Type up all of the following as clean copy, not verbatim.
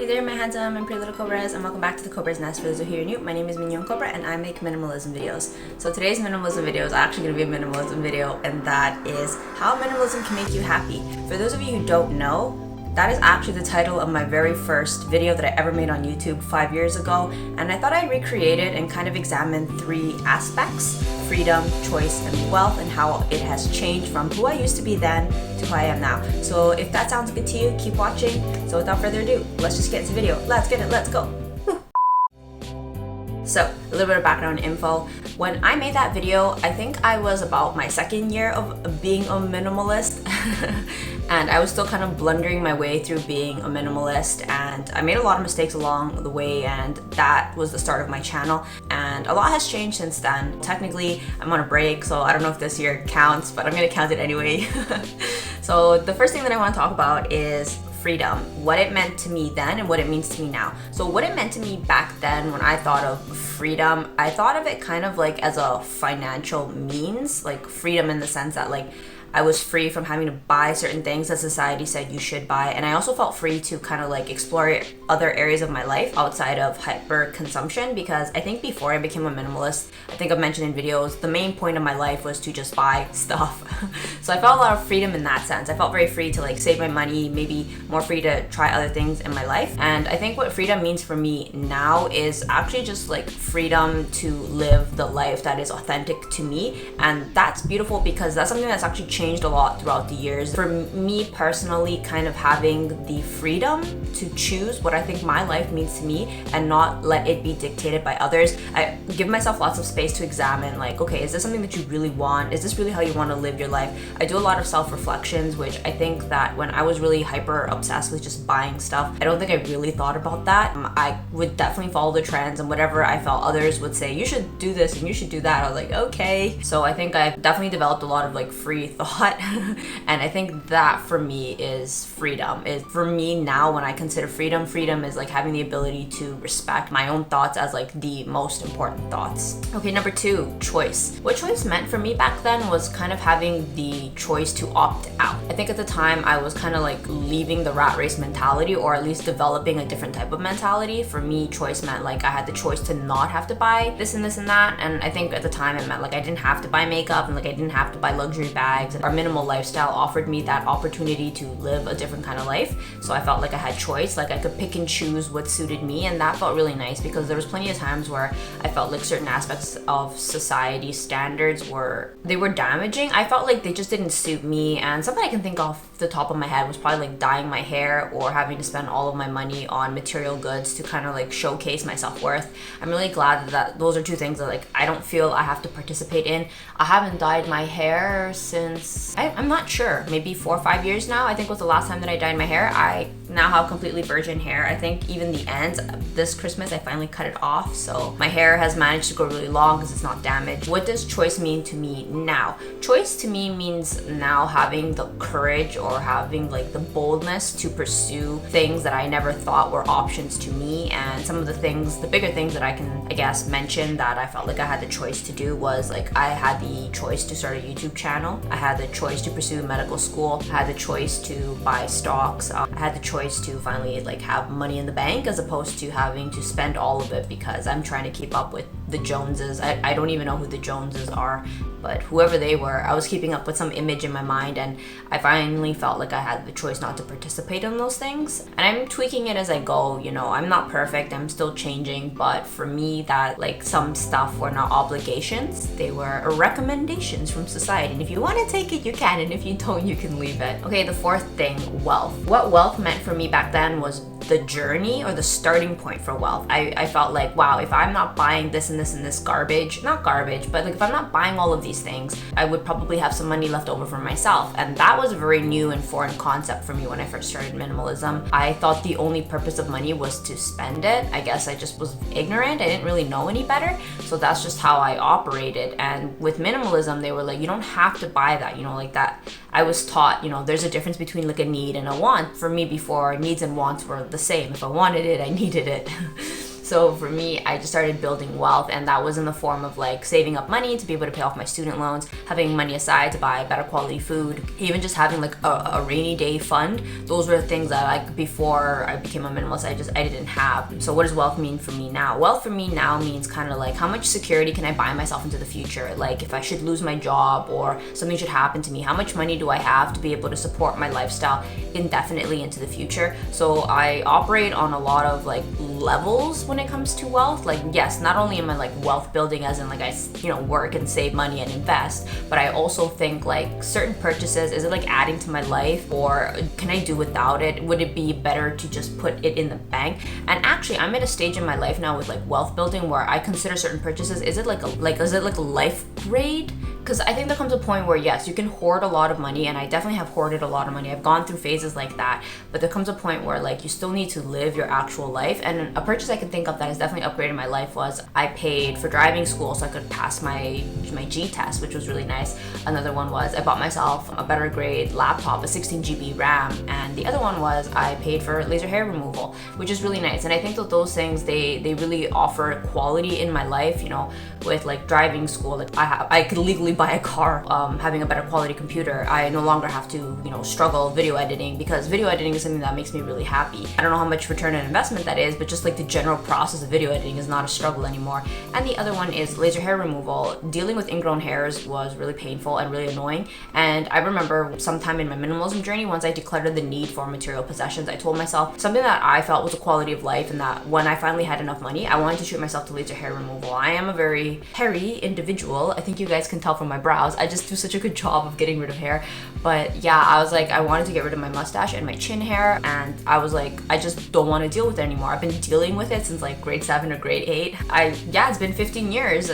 Hey there, my handsome and pretty little Cobras, and welcome back to the Cobra's Nest. For those who are here new, my name is Mignon Cobra and I make minimalism videos. So today's minimalism video is actually going to be a minimalism video, and that is how minimalism can make you happy. For those of you who don't know, that is actually the title of my very first video that I ever made on YouTube 5 years ago, and I thought I'd recreate it and kind of examine three aspects: freedom, choice, and wealth, and how it has changed from who I used to be then to who I am now. So if that sounds good to you, keep watching. So without further ado, let's just get into the video. Let's get it, let's go. So, a little bit of background info. When I made that video, I think I was about my second year of being a minimalist. And I was still kind of blundering my way through being a minimalist, and I made a lot of mistakes along the way, and that was the start of my channel. And a lot has changed since then. Technically, I'm on a break, so I don't know if this year counts, but I'm gonna count it anyway. So the first thing that I want to talk about is freedom, what it meant to me then and what it means to me now. So what it meant to me back then when I thought of freedom, I thought of it kind of like as a financial means, like freedom in the sense that like I was free from having to buy certain things that society said you should buy, and I also felt free to kind of like explore other areas of my life outside of hyper consumption, because I think before I became a minimalist, I think I've mentioned in videos, the main point of my life was to just buy stuff. So I felt a lot of freedom in that sense. I felt very free to like save my money, maybe more free to try other things in my life. And I think what freedom means for me now is actually just like freedom to live the life that is authentic to me. And that's beautiful because that's something that's actually changed a lot throughout the years. For me personally, kind of having the freedom to choose what I think my life means to me and not let it be dictated by others. I give myself lots of space to examine, like, okay, is this something that you really want? Is this really how you want to live your life? I do a lot of self-reflections, which I think that when I was really hyper obsessed with just buying stuff, I don't think I really thought about that. I would definitely follow the trends, and whatever I felt others would say, you should do this and you should do that, I was like, okay. So I think I've definitely developed a lot of like free thought. And I think that for me is freedom. For me now, when I consider freedom is like having the ability to respect my own thoughts as like the most important thoughts. Okay, number two, choice. What choice meant for me back then was kind of having the choice to opt out. I think at the time I was kind of like leaving the rat race mentality, or at least developing a different type of mentality. For me, choice meant like I had the choice to not have to buy this and this and that. And I think at the time it meant like I didn't have to buy makeup, and like I didn't have to buy luxury bags. Our minimal lifestyle offered me that opportunity to live a different kind of life. So I felt like I had choice, like I could pick and choose what suited me, and that felt really nice because there was plenty of times where I felt like certain aspects of society standards were damaging. I felt like they just didn't suit me, and something I can think off the top of my head was probably like dyeing my hair or having to spend all of my money on material goods to kind of like showcase my self-worth. I'm really glad that those are two things that like I don't feel I have to participate in. I haven't dyed my hair since I'm not sure, maybe 4 or 5 years now, I think was the last time that I dyed my hair. I now have completely virgin hair. I think even the ends, this Christmas I finally cut it off, so my hair has managed to grow really long because it's not damaged. What does choice mean to me now? Choice to me means now having the courage or having like the boldness to pursue things that I never thought were options to me. And some of the things, the bigger things that I can, I guess, mention that I felt like I had the choice to do was like I had the choice to start a YouTube channel. I had the choice to pursue medical school. I had the choice to buy stocks. I had the choice to finally like have money in the bank, as opposed to having to spend all of it because I'm trying to keep up with the Joneses. I don't even know who the Joneses are, but whoever they were, I was keeping up with some image in my mind, and I finally felt like I had the choice not to participate in those things. And I'm tweaking it as I go, you know, I'm not perfect, I'm still changing, but for me that like some stuff were not obligations, they were recommendations from society, and if you want to take it you can, and if you don't you can leave it. Okay, the fourth thing, wealth. What wealth meant for me back then was the journey or the starting point for wealth. I felt like, wow, if I'm not buying this and this and this garbage, not garbage, but like if I'm not buying all of these things, I would probably have some money left over for myself. And that was a very new and foreign concept for me when I first started minimalism. I thought the only purpose of money was to spend it. I guess I just was ignorant. I didn't really know any better. So that's just how I operated. And with minimalism, they were like, you don't have to buy that, you know, like that. I was taught, you know, there's a difference between like a need and a want. For me before, needs and wants were the same. If I wanted it, I needed it. So for me, I just started building wealth, and that was in the form of like saving up money to be able to pay off my student loans, having money aside to buy better quality food, even just having like a rainy day fund. Those were the things that like before I became a minimalist, I didn't have. So what does wealth mean for me now? Wealth for me now means kind of like how much security can I buy myself into the future? Like if I should lose my job or something should happen to me, how much money do I have to be able to support my lifestyle indefinitely into the future? So I operate on a lot of like levels when it comes to wealth. Like yes, not only am I like wealth building as in like I work and save money and invest, but I also think like certain purchases, is it like adding to my life, or can I do without it? Would it be better to just put it in the bank? And actually I'm at a stage in my life now with like wealth building where I consider certain purchases, is it like a life grade? Because I think there comes a point where yes, you can hoard a lot of money, and I definitely have hoarded a lot of money. I've gone through phases like that, but there comes a point where like you still need to live your actual life. And a purchase I can think of that has definitely upgraded my life was I paid for driving school so I could pass my G test, which was really nice. Another one was I bought myself a better grade laptop, a 16 GB RAM, and the other one was I paid for laser hair removal, which is really nice. And I think that those things they really offer quality in my life. With like driving school, like I could legally buy a car. Having a better quality computer, I no longer have to struggle video editing, because video editing is something that makes me really happy. I don't know how much return on investment that is, but just like the general process of video editing is not a struggle anymore. And the other one is laser hair removal. Dealing with ingrown hairs was really painful and really annoying, and I remember sometime in my minimalism journey, once I decluttered the need for material possessions, I told myself something that I felt was a quality of life, and that when I finally had enough money, I wanted to treat myself to laser hair removal. I am a very hairy individual. I think you guys can tell from my brows. I just do such a good job of getting rid of hair. But yeah, I was like, I wanted to get rid of my mustache and my chin hair, and I was like, I just don't want to deal with it anymore. I've been dealing with it since like grade 7 or grade 8. It's been 15 years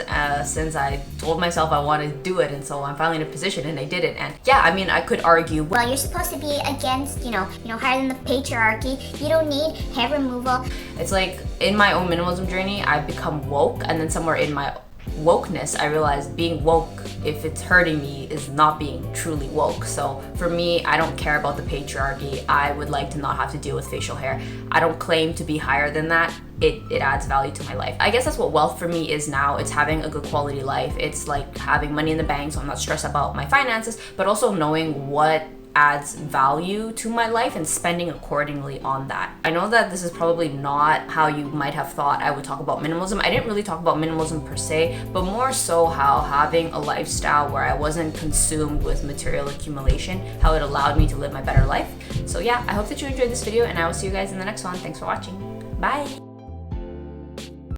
since I told myself I want to do it, and so I'm finally in a position and I did it. And yeah, I mean, I could argue, well, you're supposed to be against, higher than the patriarchy. You don't need hair removal. It's like in my own minimalism journey, I've become woke, and then somewhere in my wokeness, I realized being woke, if it's hurting me, is not being truly woke. So for me, I don't care about the patriarchy. I would like to not have to deal with facial hair. I don't claim to be higher than that. It adds value to my life. I guess that's what wealth for me is now. It's having a good quality life. It's like having money in the bank so I'm not stressed about my finances, but also knowing what adds value to my life and spending accordingly on that. I know that this is probably not how you might have thought I would talk about minimalism. I didn't really talk about minimalism per se, but more so how having a lifestyle where I wasn't consumed with material accumulation, how it allowed me to live my better life. So yeah, I hope that you enjoyed this video, and I will see you guys in the next one. Thanks for watching. Bye!